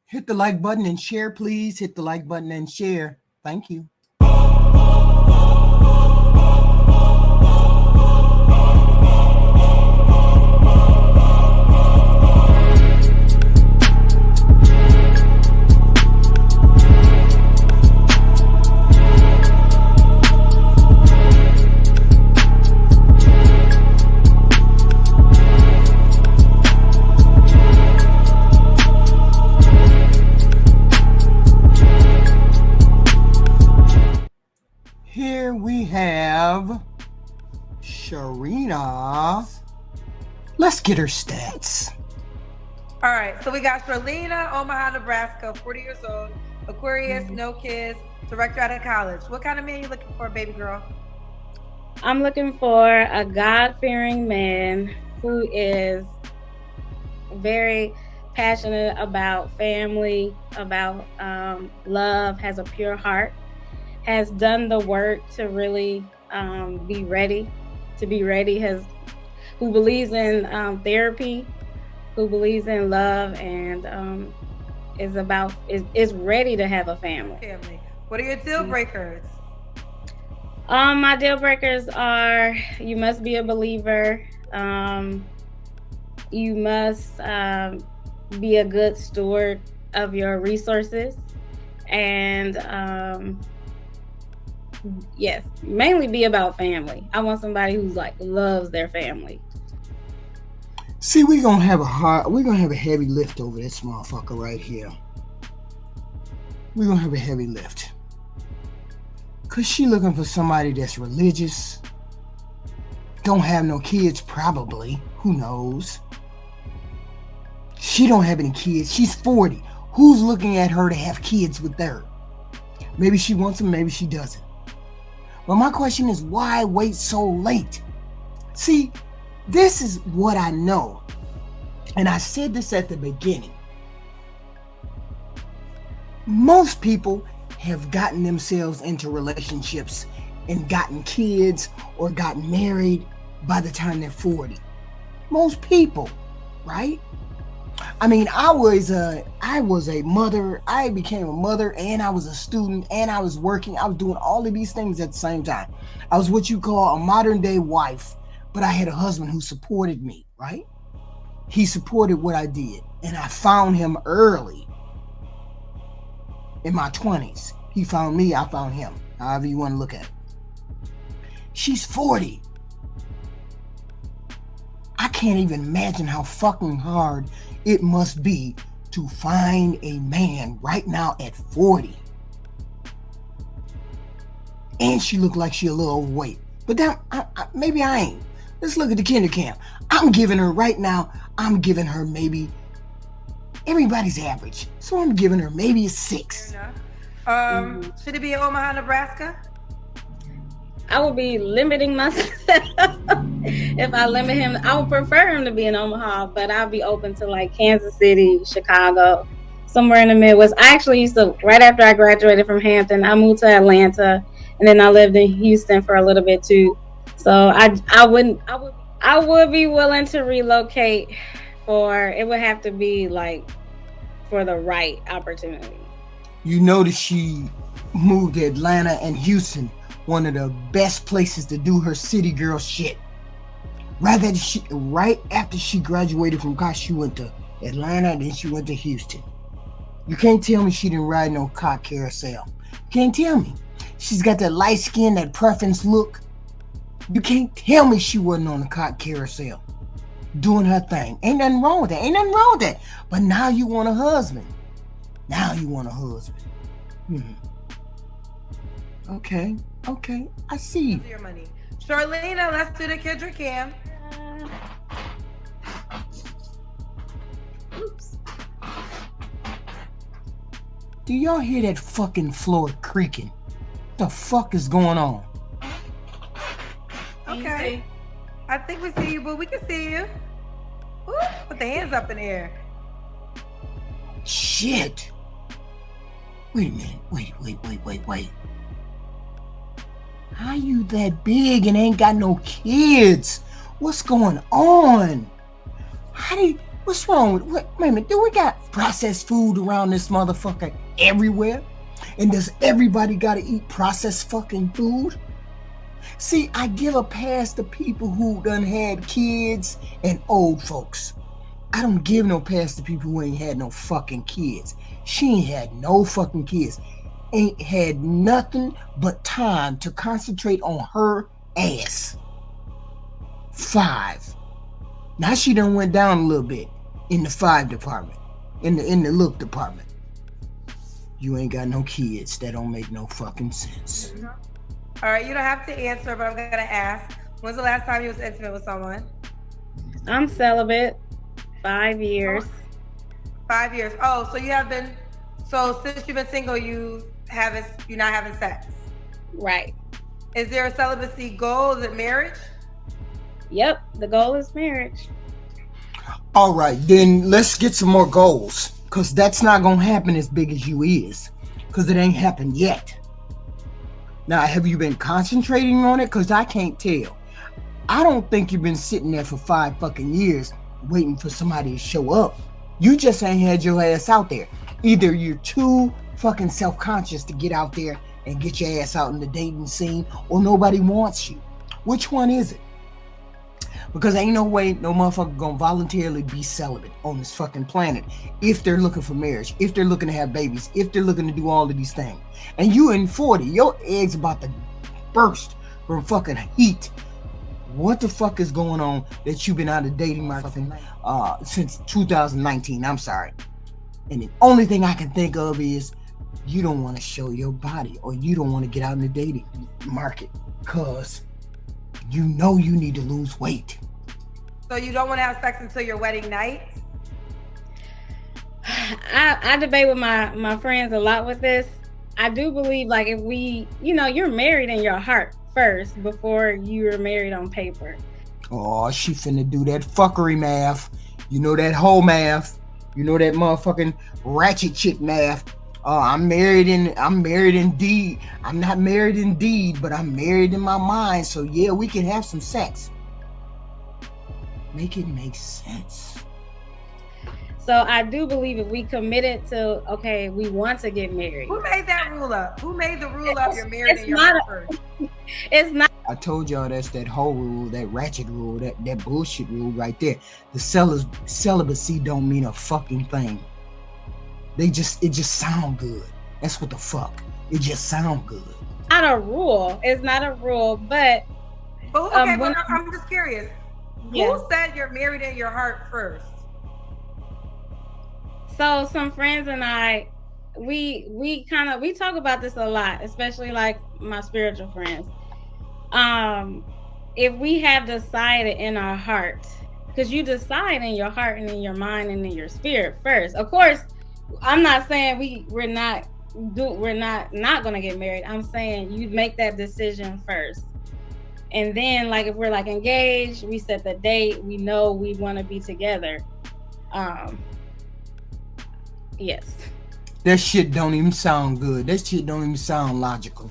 Hit the like button and share, please. Hit the like button and share. Thank you. Here we have Sharina. Let's get her stats. All right, so we got Sharlena, Omaha, Nebraska, 40 years old, Aquarius, no kids, director out of college. What kind of man are you looking for, baby girl? I'm looking for a God-fearing man who is very passionate about family, about love, has a pure heart, has done the work to really be ready, who believes in therapy, who believes in love, and is ready to have a family. What are your deal breakers? My deal breakers are: you must be a believer. You must be a good steward of your resources, and yes, mainly be about family. I want somebody who's like loves their family. See, we're gonna have a heavy lift over this motherfucker right here. We're gonna have a heavy lift. Cause she looking for somebody that's religious, don't have no kids probably, who knows. She don't have any kids, she's 40. Who's looking at her to have kids with her? Maybe she wants them, maybe she doesn't. But my question is, why wait so late? See, this is what I know. And I said this at the beginning. Most people have gotten themselves into relationships and gotten kids or gotten married by the time they're 40. Most people, right? I mean, I was a mother, I became a mother, and I was a student, and I was working, I was doing all of these things at the same time. I was what you call a modern day wife, but I had a husband who supported me, right? He supported what I did, and I found him early. In my 20s. He found me, I found him. However you want to look at it. She's 40. I can't even imagine how fucking hard it must be to find a man right now at 40. And she looked like she a little overweight. But that, maybe I ain't. Let's look at the kinder camp. I'm giving her maybe, everybody's average. So I'm giving her maybe a 6. Should it be in Omaha, Nebraska? I would be limiting myself. If I limit him, I would prefer him to be in Omaha, but I'll be open to like Kansas City, Chicago, somewhere in the Midwest. I actually used to, right after I graduated from Hampton, I moved to Atlanta, and then I lived in Houston for a little bit too. So I would be willing to relocate it would have to be like for the right opportunity. You notice she moved to Atlanta and Houston, one of the best places to do her city girl shit. Right after she graduated from college, she went to Atlanta, then she went to Houston. You can't tell me she didn't ride no cock carousel. You can't tell me. She's got that light skin, that preference look. You can't tell me she wasn't on the cock carousel doing her thing. Ain't nothing wrong with that. But now you want a husband. Okay. I see. Your money. Sharlena, let's do the Kendra Cam. Oops. Do y'all hear that fucking floor creaking? What the fuck is going on? Okay. I think we see you, but we can see you. Ooh, put the hands up in the air. Shit. Wait a minute. Wait. How you that big and ain't got no kids? What's going on? What's wrong with wait a minute? Do we got processed food around this motherfucker everywhere? And does everybody gotta eat processed fucking food? See, I give a pass to people who done had kids and old folks. I don't give no pass to people who ain't had no fucking kids. She ain't had no fucking kids. Ain't had nothing but time to concentrate on her ass. 5. Now she done went down a little bit in the 5 department, in the look department. You ain't got no kids. That don't make no fucking sense. All right, you don't have to answer, but I'm gonna ask. When's the last time you was intimate with someone? I'm celibate. 5 years. 5 years. Oh, so you have been. So since you've been single, you're not having sex. Right. Is there a celibacy goal? Is it marriage? Yep. The goal is marriage. All right, then let's get some more goals, because that's not gonna happen as big as you is, because it ain't happened yet. Now, have you been concentrating on it? Because I can't tell. I don't think you've been sitting there for 5 fucking years waiting for somebody to show up. You just ain't had your ass out there. Either you're too fucking self-conscious to get out there and get your ass out in the dating scene, or nobody wants you. Which one is it? Because ain't no way no motherfucker gonna voluntarily be celibate on this fucking planet if they're looking for marriage, if they're looking to have babies, if they're looking to do all of these things. And you in 40, your eggs about to burst from fucking heat. What the fuck is going on that you've been out of dating market since 2019? I'm sorry. And the only thing I can think of is you don't want to show your body, or you don't want to get out in the dating market because you know you need to lose weight. So you don't want to have sex until your wedding night? I debate with my friends a lot with this. I do believe, like, if we, you're married in your heart first before you're married on paper. Oh, she finna do that fuckery math. You know that whole math. You know that motherfucking ratchet chick math. I'm married indeed. I'm not married indeed, but I'm married in my mind. So yeah, we can have some sex. Make it make sense. So I do believe if we committed to, okay, we want to get married. Who made that rule up? Who made the rule up you're married in your heart first? It's not. I told y'all that's that whole rule, that ratchet rule, that bullshit rule right there. The celibacy don't mean a fucking thing. It just sound good. That's what the fuck. It just sound good. Not a rule. It's not a rule, but okay, but I'm just curious. Yeah. Who said you're married in your heart first? So some friends and I, we talk about this a lot, especially like my spiritual friends. If we have decided in our heart, because you decide in your heart and in your mind and in your spirit first. Of course, I'm not saying we're not gonna get married. I'm saying you make that decision first, and then like if we're like engaged, we set the date. We know we want to be together. Yes. That shit don't even sound good. That shit don't even sound logical.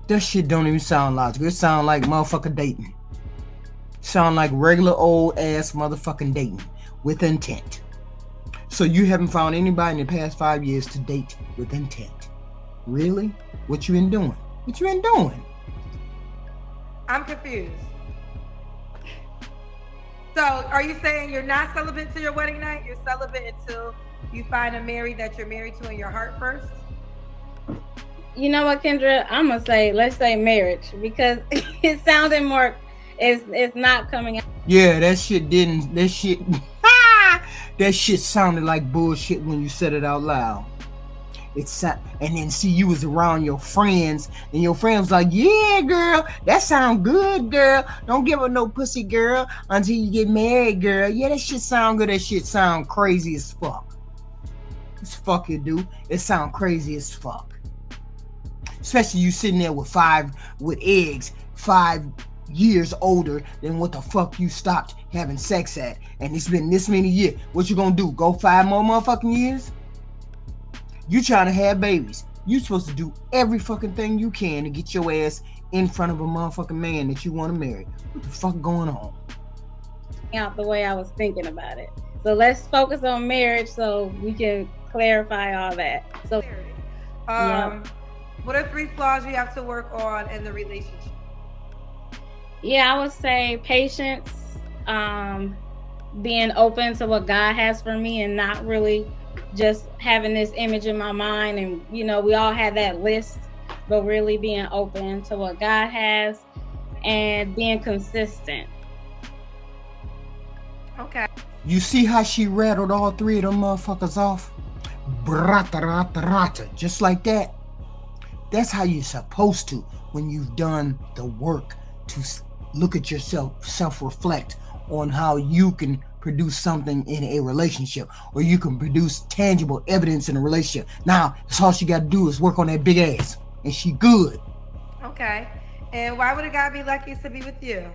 That shit don't even sound logical. It sound like motherfucker dating. Sound like regular old ass motherfucking dating with intent. So you haven't found anybody in the past 5 years to date with intent. Really? What you been doing? What you been doing? I'm confused. So are you saying you're not celibate till your wedding night? You're celibate until you find a married that you're married to in your heart first? You know what, Kendra? I'm gonna say, let's say marriage, because it sounded more. It's not coming out. Yeah, that shit sounded like bullshit when you said it out loud. And then see, you was around your friends, and your friends like, yeah, girl, that sound good, girl. Don't give her no pussy, girl, until you get married, girl. Yeah, that shit sound good. That shit sound crazy as fuck. As fuck it do. It sound crazy as fuck. Especially you sitting there with eggs, 5 years older than what the fuck you stopped having sex at, and it's been this many years. What you gonna do? Go 5 more motherfucking years? You trying to have babies. You supposed to do every fucking thing you can to get your ass in front of a motherfucking man that you want to marry. What the fuck going on? out the way I was thinking about it. So let's focus on marriage so we can clarify all that. So, what are 3 flaws you have to work on in the relationship? Yeah, I would say patience, being open to what God has for me and not really just having this image in my mind. And, you know, we all have that list, but really being open to what God has and being consistent. Okay. You see how she rattled all 3 of them motherfuckers off? Brata, rata, rata. Just like that. That's how you're supposed to when you've done the work to look at yourself, self-reflect on how you can produce something in a relationship, or you can produce tangible evidence in a relationship. Now, that's all she got to do is work on that big ass, and she good. Okay. And why would a guy be lucky to be with you?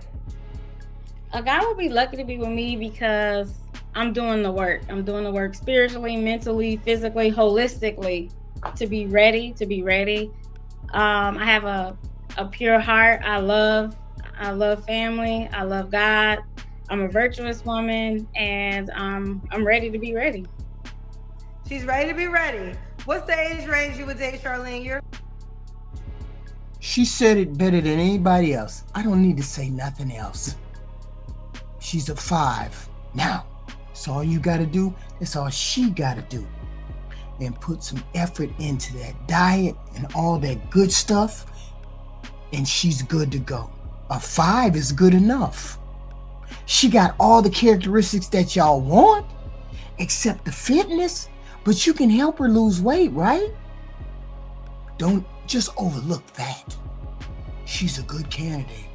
A guy would be lucky to be with me because I'm doing the work. I'm doing the work spiritually, mentally, physically, holistically to be ready. I have a pure heart. I love family. I love God. I'm a virtuous woman, and I'm ready to be ready. She's ready to be ready. What's the age range you would date, Charlene? She said it better than anybody else. I don't need to say nothing else. She's a 5. Now, that's all you got to do. That's all she got to do. And put some effort into that diet and all that good stuff, and she's good to go. A 5 is good enough. She got all the characteristics that y'all want, except the fitness, but you can help her lose weight, right? Don't just overlook that. She's a good candidate.